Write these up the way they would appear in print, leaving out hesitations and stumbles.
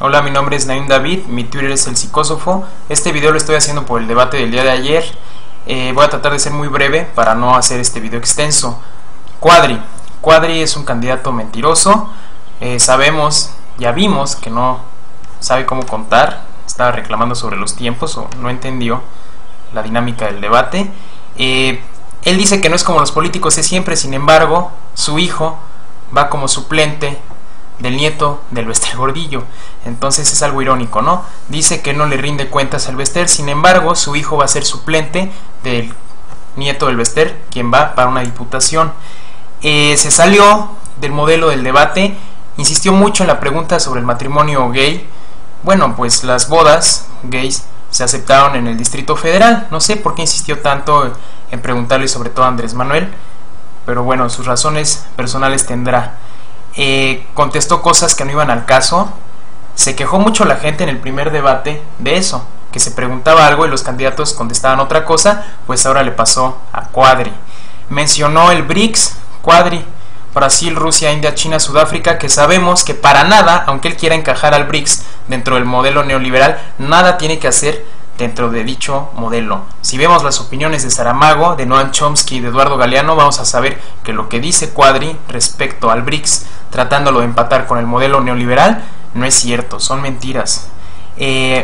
Hola, mi nombre es Naim David, mi Twitter es el psicósofo. Este video lo estoy haciendo por el debate del día de ayer. Voy a tratar de ser muy breve para no hacer este video extenso. Cuadri es un candidato mentiroso. Ya vimos que no sabe cómo contar. Estaba reclamando sobre los tiempos o no entendió la dinámica del debate. Él dice que no es como los políticos de siempre, sin embargo, su hijo va como suplente del nieto del Bester Gordillo. Entonces es algo irónico, ¿no? Dice que no le rinde cuentas al Bester, sin embargo, su hijo va a ser suplente del nieto del Bester, quien va para una diputación. Se salió del modelo del debate, insistió mucho en la pregunta sobre el matrimonio gay. Bueno, pues las bodas gays se aceptaron en el Distrito Federal. No sé por qué insistió tanto en preguntarle sobre todo a Andrés Manuel, pero bueno, sus razones personales tendrá. Contestó cosas que no iban al caso. Se quejó mucho la gente en el primer debate de eso, que se preguntaba algo y los candidatos contestaban otra cosa. Pues ahora le pasó a Cuadri. Mencionó el BRICS, Cuadri, Brasil, Rusia, India, China, Sudáfrica, que sabemos que para nada, aunque él quiera encajar al BRICS dentro del modelo neoliberal, nada tiene que hacer dentro de dicho modelo. Si vemos las opiniones de Saramago, de Noam Chomsky y de Eduardo Galeano, vamos a saber que lo que dice Cuadri respecto al BRICS, tratándolo de empatar con el modelo neoliberal, no es cierto, son mentiras.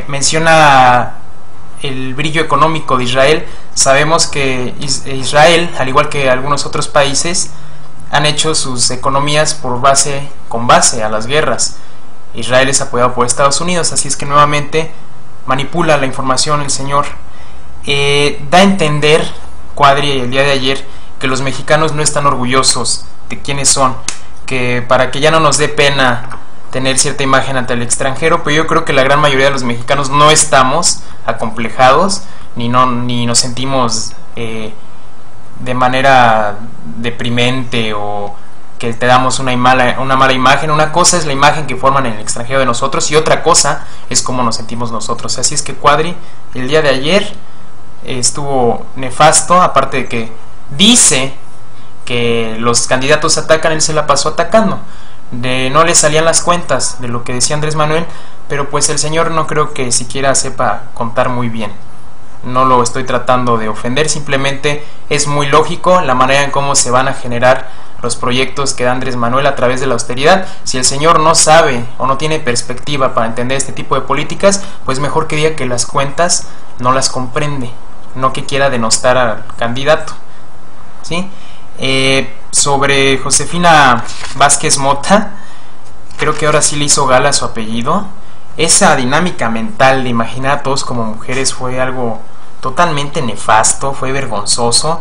Menciona el brillo económico de Israel. Sabemos que Israel, al igual que algunos otros países, han hecho sus economías con base a las guerras. Israel es apoyado por Estados Unidos, así es que nuevamente manipula la información el señor. Da a entender Cuadri el día de ayer que los mexicanos no están orgullosos de quiénes son, que para que ya no nos dé pena tener cierta imagen ante el extranjero, pero yo creo que la gran mayoría de los mexicanos no estamos acomplejados, ni nos sentimos de manera deprimente o que te damos una mala imagen. Una cosa es la imagen que forman en el extranjero de nosotros y otra cosa es cómo nos sentimos nosotros. Así es que Cuadri el día de ayer estuvo nefasto, aparte de que dice que los candidatos atacan, él se la pasó atacando. No le salían las cuentas de lo que decía Andrés Manuel, pero pues el señor no creo que siquiera sepa contar muy bien. No lo estoy tratando de ofender, simplemente es muy lógico la manera en cómo se van a generar los proyectos que da Andrés Manuel a través de la austeridad. Si el señor no sabe o no tiene perspectiva para entender este tipo de políticas, pues mejor que diga que las cuentas no las comprende, no que quiera denostar al candidato, ¿sí? Sobre Josefina Vázquez Mota, creo que ahora sí le hizo gala a su apellido. Esa dinámica mental de imaginar a todos como mujeres fue algo totalmente nefasto, fue vergonzoso.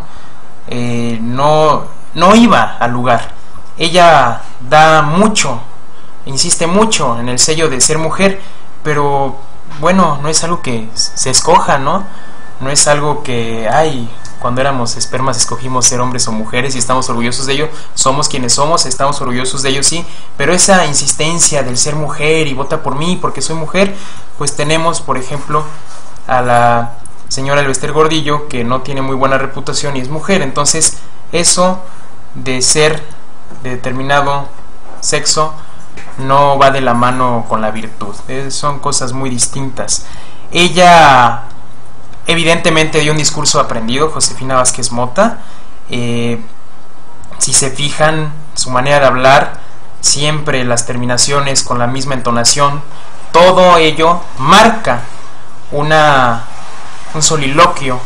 No iba al lugar. Ella da mucho, insiste mucho en el sello de ser mujer, pero bueno, no es algo que se escoja, ¿no? No es algo que, cuando éramos espermas escogimos ser hombres o mujeres y estamos orgullosos de ello. Somos quienes somos, estamos orgullosos de ello, sí, pero esa insistencia del ser mujer y vota por mí porque soy mujer, pues tenemos, por ejemplo, a la señora del Bester Gordillo, que no tiene muy buena reputación y es mujer. Entonces eso de ser de determinado sexo no va de la mano con la virtud, son cosas muy distintas. Ella evidentemente dio un discurso aprendido, Josefina Vázquez Mota. Si se fijan, su manera de hablar, siempre las terminaciones con la misma entonación, todo ello marca un soliloquio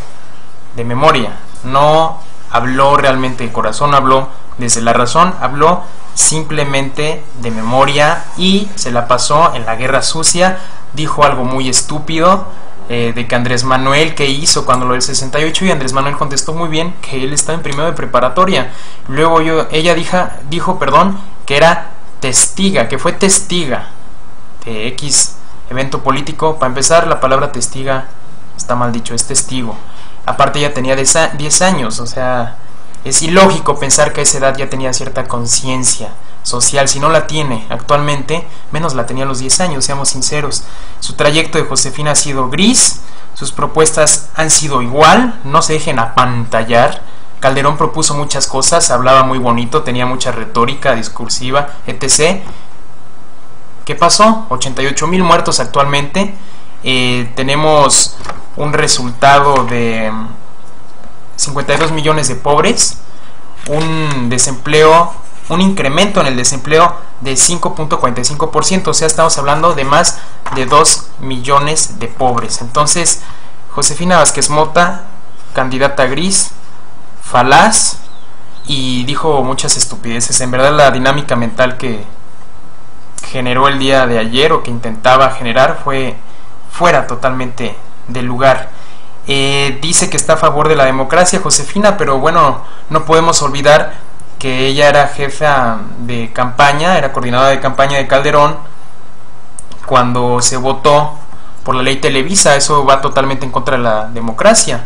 de memoria. No habló realmente de corazón, habló desde la razón, habló simplemente de memoria y se la pasó en la guerra sucia. Dijo algo muy estúpido de que Andrés Manuel, ¿qué hizo cuando lo del 68? Y Andrés Manuel contestó muy bien que él estaba en primero de preparatoria. Luego ella dijo que era testiga, que fue testiga de X evento político. Para empezar, la palabra testiga está mal dicho, es testigo. Aparte ella tenía 10 años, o sea, es ilógico pensar que a esa edad ya tenía cierta conciencia social. Si no la tiene actualmente, menos la tenía a los 10 años, seamos sinceros. Su trayecto de Josefina ha sido gris, sus propuestas han sido igual, no se dejen apantallar. Calderón propuso muchas cosas, hablaba muy bonito, tenía mucha retórica discursiva, etc. ¿Qué pasó? 88,000 muertos actualmente. Tenemos un resultado de 52 millones de pobres, un desempleo, un incremento en el desempleo de 5.45%, o sea, estamos hablando de más de 2 millones de pobres. Entonces, Josefina Vázquez Mota, candidata gris, falaz, y dijo muchas estupideces. En verdad, la dinámica mental que generó el día de ayer, o que intentaba generar, fue fuera totalmente del lugar. Dice que está a favor de la democracia, Josefina, pero bueno, no podemos olvidar que ella era jefa de campaña, era coordinadora de campaña de Calderón cuando se votó por la ley Televisa. Eso va totalmente en contra de la democracia,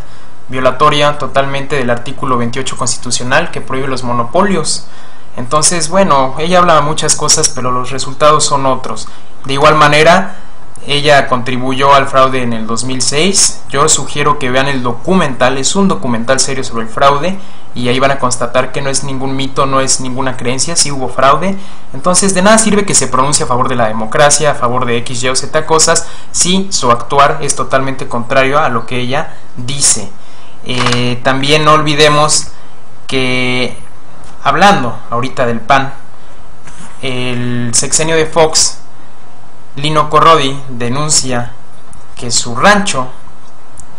violatoria totalmente del artículo 28 constitucional que prohíbe los monopolios. Entonces, bueno, ella habla muchas cosas, pero los resultados son otros. De igual manera, ella contribuyó al fraude en el 2006. Yo sugiero que vean el documental, es un documental serio sobre el fraude, y ahí van a constatar que no es ningún mito, no es ninguna creencia, sí hubo fraude. Entonces, de nada sirve que se pronuncie a favor de la democracia, a favor de X, Y o Z cosas, si su actuar es totalmente contrario a lo que ella dice. También no olvidemos que, hablando ahorita del PAN, el sexenio de Fox, Lino Corrodi denuncia que su rancho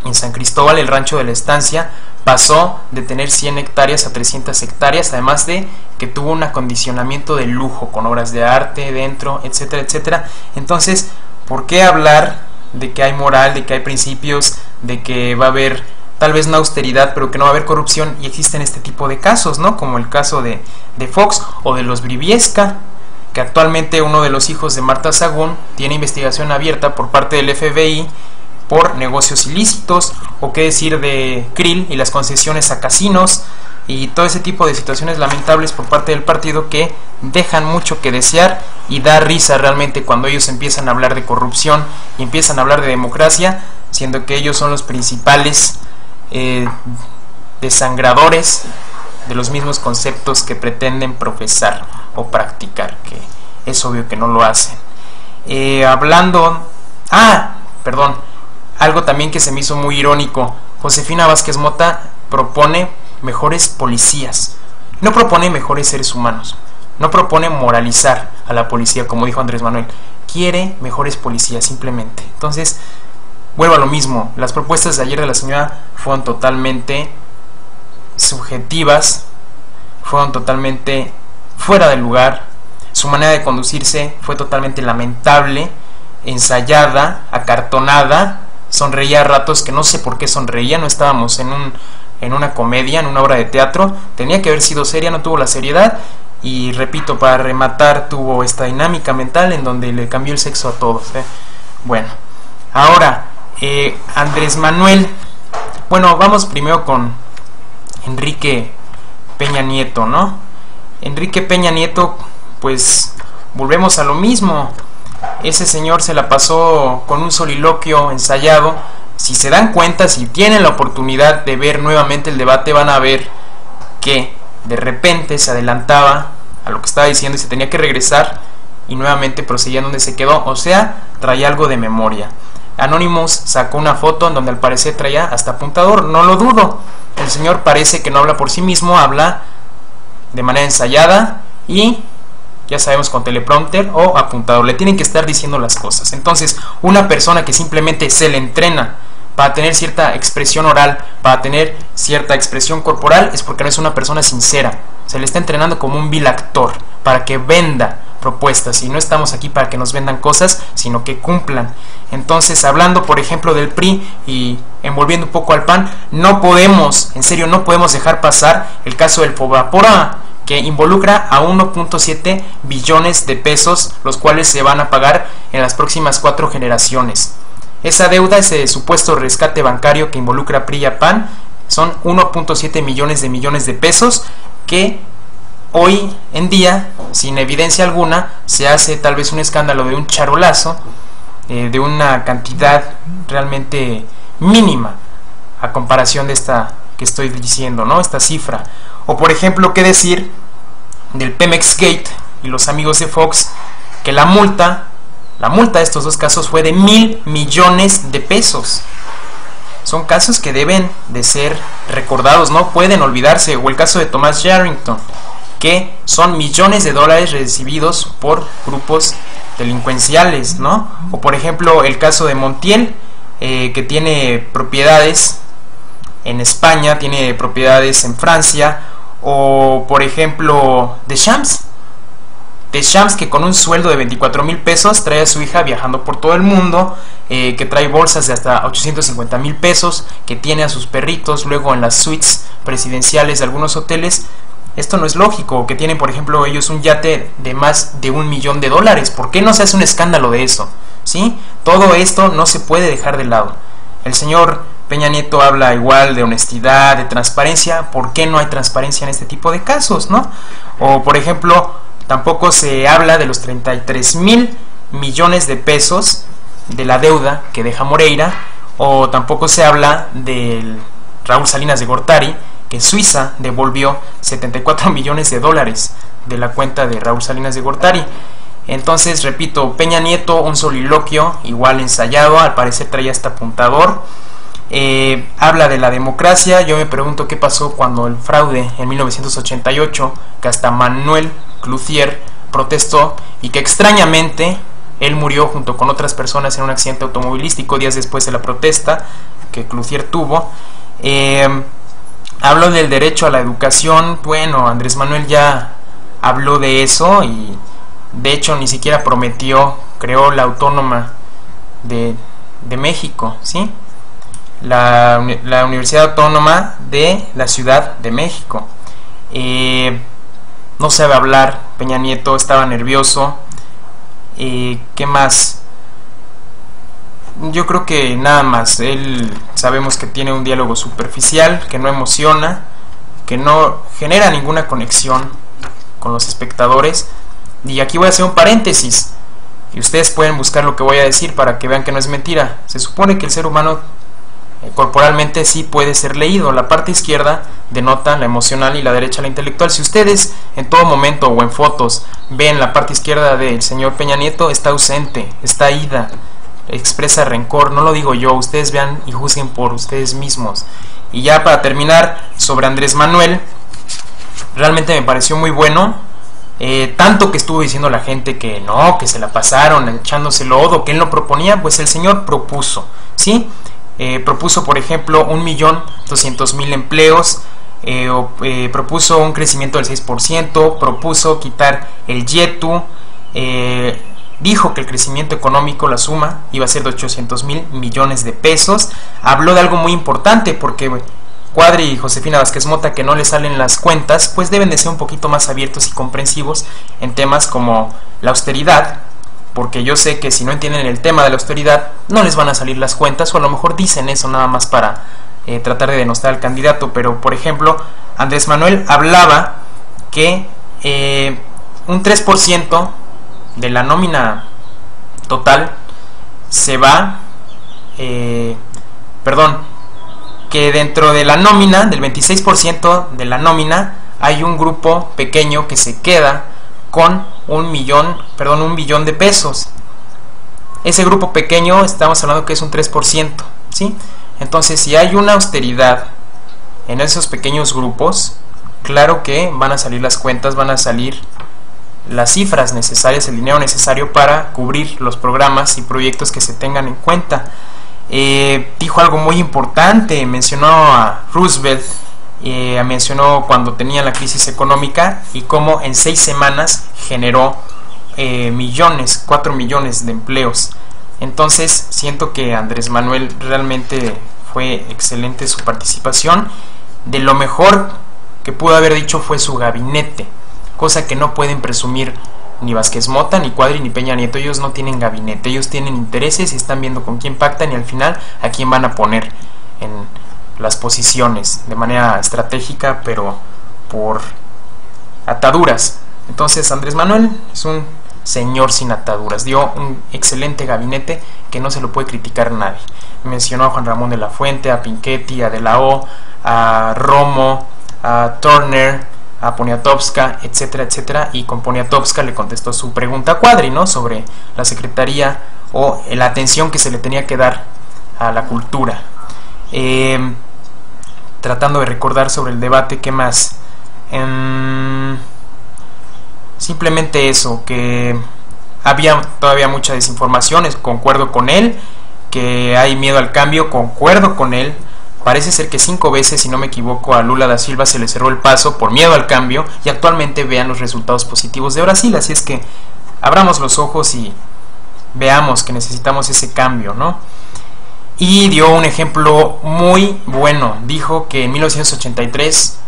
en San Cristóbal, el rancho de la Estancia, pasó de tener 100 hectáreas a 300 hectáreas, además de que tuvo un acondicionamiento de lujo con obras de arte dentro, etcétera, etcétera. Entonces, ¿por qué hablar de que hay moral, de que hay principios, de que va a haber tal vez una austeridad, pero que no va a haber corrupción? Y existen este tipo de casos, ¿no? Como el caso de Fox o de los Briviesca, que actualmente uno de los hijos de Marta Sagún tiene investigación abierta por parte del FBI por negocios ilícitos, o qué decir de Krill y las concesiones a casinos y todo ese tipo de situaciones lamentables por parte del partido que dejan mucho que desear, y da risa realmente cuando ellos empiezan a hablar de corrupción y empiezan a hablar de democracia, siendo que ellos son los principales desangradores de los mismos conceptos que pretenden profesar o practicar, que es obvio que no lo hacen. Algo también que se me hizo muy irónico: Josefina Vázquez Mota propone mejores policías, no propone mejores seres humanos, no propone moralizar a la policía como dijo Andrés Manuel, quiere mejores policías simplemente. Entonces, vuelvo a lo mismo, las propuestas de ayer de la señora fueron totalmente subjetivas, fueron totalmente fuera del lugar, su manera de conducirse fue totalmente lamentable, ensayada, acartonada, sonreía a ratos que no sé por qué sonreía, no estábamos en una comedia, en una obra de teatro, tenía que haber sido seria, no tuvo la seriedad, y repito, para rematar, tuvo esta dinámica mental en donde le cambió el sexo a todos. Bueno, ahora, Andrés Manuel, bueno, vamos primero con Enrique Peña Nieto, ¿no? Enrique Peña Nieto, pues volvemos a lo mismo. Ese señor se la pasó con un soliloquio ensayado. Si se dan cuenta, si tienen la oportunidad de ver nuevamente el debate, van a ver que de repente se adelantaba a lo que estaba diciendo y se tenía que regresar y nuevamente proseguía donde se quedó, o sea, traía algo de memoria. Anonymous sacó una foto en donde al parecer traía hasta apuntador, no lo dudo. El señor parece que no habla por sí mismo, habla de manera ensayada y ya sabemos, con teleprompter o apuntador, le tienen que estar diciendo las cosas. Entonces, una persona que simplemente se le entrena para tener cierta expresión oral, para tener cierta expresión corporal, es porque no es una persona sincera. Se le está entrenando como un vil actor para que venda propuestas, y no estamos aquí para que nos vendan cosas, sino que cumplan. Entonces, hablando por ejemplo del PRI y envolviendo un poco al PAN, no podemos, en serio, no podemos dejar pasar el caso del Fobapora, que involucra a 1.7 billones de pesos, los cuales se van a pagar en las próximas 4 generaciones. Esa deuda, ese supuesto rescate bancario que involucra a PRI y a PAN, son 1.7 millones de pesos, que hoy en día, sin evidencia alguna, se hace tal vez un escándalo de un charolazo, de una cantidad realmente mínima a comparación de esta que estoy diciendo, ¿no? Esta cifra. O por ejemplo, ¿qué decir del Pemex Gate y los amigos de Fox? Que la multa La multa de estos dos casos fue de 1,000 millones de pesos. Son casos que deben de ser recordados, no pueden olvidarse. O el caso de Thomas Yarrington, que son millones de dólares recibidos por grupos delincuenciales, ¿no? O por ejemplo el caso de Montiel, que tiene propiedades en España, tiene propiedades en Francia. O por ejemplo Deschamps, que con un sueldo de 24,000 pesos trae a su hija viajando por todo el mundo, que trae bolsas de hasta 850,000 pesos, que tiene a sus perritos luego en las suites presidenciales de algunos hoteles. Esto no es lógico. Que tienen, por ejemplo, ellos un yate de más de $1,000,000. ¿Por qué no se hace un escándalo de eso? ¿Sí? Todo esto no se puede dejar de lado. El señor Peña Nieto habla igual de honestidad, de transparencia. ¿Por qué no hay transparencia en este tipo de casos, no? O por ejemplo, tampoco se habla de los 33,000 millones de pesos de la deuda que deja Moreira. O tampoco se habla del Raúl Salinas de Gortari, que Suiza devolvió 74 millones de dólares de la cuenta de Raúl Salinas de Gortari. Entonces, repito, Peña Nieto, un soliloquio igual ensayado, al parecer traía hasta apuntador. Habla de la democracia. Yo me pregunto qué pasó cuando el fraude en 1988, que hasta Manuel Clouthier protestó y que extrañamente él murió junto con otras personas en un accidente automovilístico días después de la protesta que Clouthier tuvo. Habló del derecho a la educación. Bueno, Andrés Manuel ya habló de eso y de hecho ni siquiera prometió, creó la Autónoma de México, ¿sí? La Universidad Autónoma de la Ciudad de México. No sabe hablar Peña Nieto, estaba nervioso. ¿Qué más? Yo creo que nada más. Él sabemos que tiene un diálogo superficial, que no emociona, que no genera ninguna conexión con los espectadores. Y aquí voy a hacer un paréntesis, y ustedes pueden buscar lo que voy a decir para que vean que no es mentira. Se supone que el ser humano corporalmente sí puede ser leído. La parte izquierda denota la emocional y la derecha la intelectual. Si ustedes en todo momento o en fotos ven la parte izquierda del señor Peña Nieto, está ausente, está ida, expresa rencor. No lo digo yo, ustedes vean y juzguen por ustedes mismos. Y ya para terminar, sobre Andrés Manuel, realmente me pareció muy bueno. Tanto que estuvo diciendo la gente que no, que se la pasaron echándose lodo, que él no proponía. Pues el señor propuso, ¿sí? Propuso, por ejemplo, 1,200,000 empleos. Propuso un crecimiento del 6%. Propuso quitar el YETU. Dijo que el crecimiento económico, la suma, iba a ser de 800,000 millones de pesos. Habló de algo muy importante, porque Cuadri y Josefina Vázquez Mota, que no les salen las cuentas, pues deben de ser un poquito más abiertos y comprensivos en temas como la austeridad, porque yo sé que si no entienden el tema de la austeridad no les van a salir las cuentas, o a lo mejor dicen eso nada más para tratar de denostar al candidato. Pero por ejemplo, Andrés Manuel hablaba que un 3% de la nómina total se va, que dentro de la nómina, del 26% de la nómina, hay un grupo pequeño que se queda con un billón de pesos. Ese grupo pequeño, estamos hablando que es un 3%, ¿sí? Entonces, si hay una austeridad en esos pequeños grupos, claro que van a salir las cuentas, van a salir las cifras necesarias, el dinero necesario para cubrir los programas y proyectos que se tengan en cuenta. Dijo algo muy importante, mencionó a Roosevelt, mencionó cuando tenía la crisis económica y cómo en 6 semanas generó 4 millones de empleos. Entonces siento que Andrés Manuel realmente fue excelente su participación. De lo mejor que pudo haber dicho fue su gabinete, cosa que no pueden presumir ni Vázquez Mota, ni Cuadri, ni Peña Nieto. Ellos no tienen gabinete, ellos tienen intereses y están viendo con quién pactan y al final a quién van a poner en las posiciones de manera estratégica, pero por ataduras. Entonces Andrés Manuel es un señor sin ataduras, dio un excelente gabinete que no se lo puede criticar nadie. Mencionó a Juan Ramón de la Fuente, a Pinchetti, a De la O, a Romo, a Turner, a Poniatowska, etcétera, etcétera, y con Poniatowska le contestó su pregunta a Quadri, ¿no?, sobre la secretaría o la atención que se le tenía que dar a la cultura. Tratando de recordar sobre el debate, ¿qué más? Simplemente eso, que había todavía mucha desinformación, concuerdo con él, que hay miedo al cambio, concuerdo con él. Parece ser que 5 veces, si no me equivoco, a Lula da Silva se le cerró el paso por miedo al cambio, y actualmente vean los resultados positivos de Brasil. Así es que abramos los ojos y veamos que necesitamos ese cambio, ¿no? Y dio un ejemplo muy bueno. Dijo que en 1983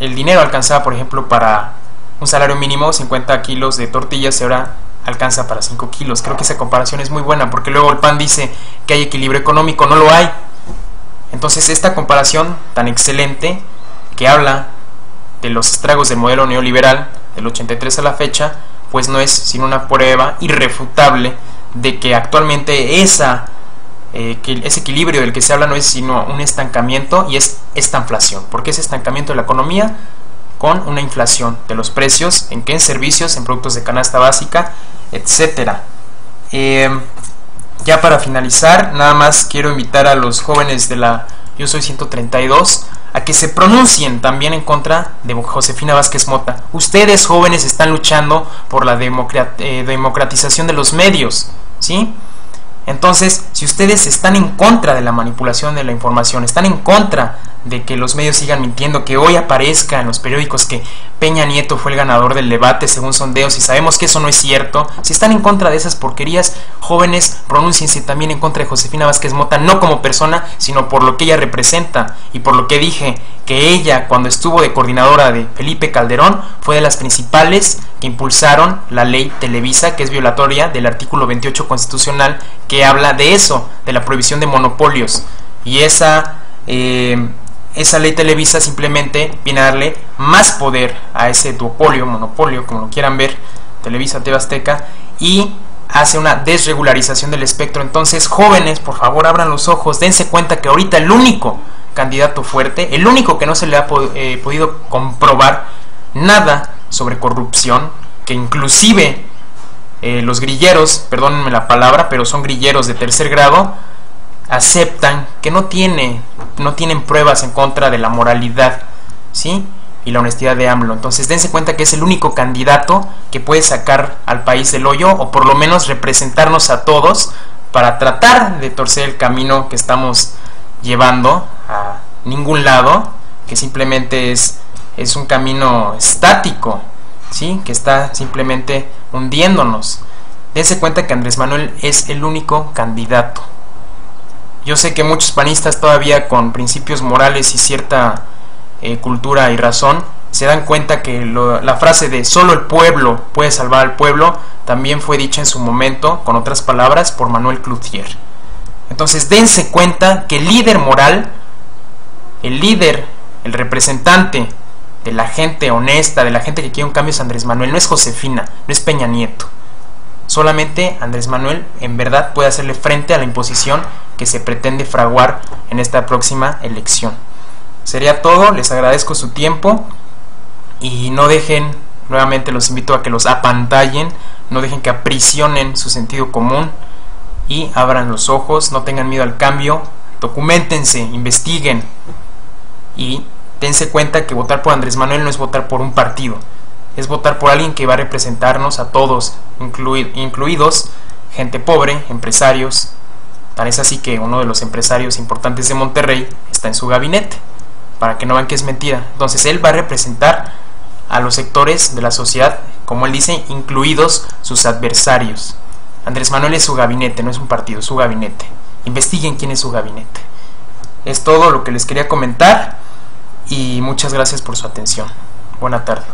el dinero alcanzaba, por ejemplo, para un salario mínimo, 50 kilos de tortillas, y ahora alcanza para 5 kilos. Creo que esa comparación es muy buena, porque luego el PAN dice que hay equilibrio económico. No lo hay. Entonces esta comparación tan excelente, que habla de los estragos del modelo neoliberal del 83 a la fecha, pues no es sino una prueba irrefutable de que actualmente ese equilibrio del que se habla no es sino un estancamiento, y es esta inflación. ¿Por qué es estancamiento de la economía? Con una inflación de los precios, ¿en qué? En servicios, en productos de canasta básica, etcétera. Ya para finalizar, nada más quiero invitar a los jóvenes de la Yo Soy 132 a que se pronuncien también en contra de Josefina Vázquez Mota. Ustedes, jóvenes, están luchando por la democratización de los medios, ¿sí? Entonces, si ustedes están en contra de la manipulación de la información, están en contra de que los medios sigan mintiendo, que hoy aparezca en los periódicos que Peña Nieto fue el ganador del debate según sondeos, y sabemos que eso no es cierto, si están en contra de esas porquerías, jóvenes, pronúnciense también en contra de Josefina Vázquez Mota, no como persona, sino por lo que ella representa, y por lo que dije, que ella, cuando estuvo de coordinadora de Felipe Calderón, fue de las principales que impulsaron la ley Televisa, que es violatoria del artículo 28 constitucional, que habla de eso, de la prohibición de monopolios. Y esa ley Televisa simplemente viene a darle más poder a ese duopolio, monopolio, como lo quieran ver, Televisa, TV Azteca, y hace una desregularización del espectro. Entonces, jóvenes, por favor, abran los ojos, dense cuenta que ahorita el único candidato fuerte, el único que no se le ha podido comprobar nada sobre corrupción, que inclusive los grilleros, perdónenme la palabra, pero son grilleros de tercer grado, aceptan que no tienen pruebas en contra de la moralidad, ¿sí?, y la honestidad de AMLO. Entonces dense cuenta que es el único candidato que puede sacar al país del hoyo, o por lo menos representarnos a todos para tratar de torcer el camino que estamos llevando a ningún lado, que simplemente es un camino estático, ¿sí?, que está simplemente hundiéndonos. Dense cuenta que Andrés Manuel es el único candidato. Yo sé que muchos panistas todavía con principios morales y cierta cultura y razón se dan cuenta que la frase de solo el pueblo puede salvar al pueblo también fue dicha en su momento, con otras palabras, por Manuel Cloutier. Entonces dense cuenta que el líder moral, el líder, el representante de la gente honesta, de la gente que quiere un cambio, es Andrés Manuel, no es Josefina, no es Peña Nieto. Solamente Andrés Manuel en verdad puede hacerle frente a la imposición que se pretende fraguar en esta próxima elección. Sería todo, les agradezco su tiempo y no dejen, nuevamente los invito a que los apantallen, no dejen que aprisionen su sentido común y abran los ojos, no tengan miedo al cambio, documentense, investiguen y dense cuenta que votar por Andrés Manuel no es votar por un partido, es votar por alguien que va a representarnos a todos, incluidos gente pobre, empresarios. Tan es así que uno de los empresarios importantes de Monterrey está en su gabinete, para que no vean que es mentira. Entonces él va a representar a los sectores de la sociedad, como él dice, incluidos sus adversarios. Andrés Manuel es su gabinete, no es un partido, es su gabinete. Investiguen quién es su gabinete. Es todo lo que les quería comentar y muchas gracias por su atención. Buena tarde.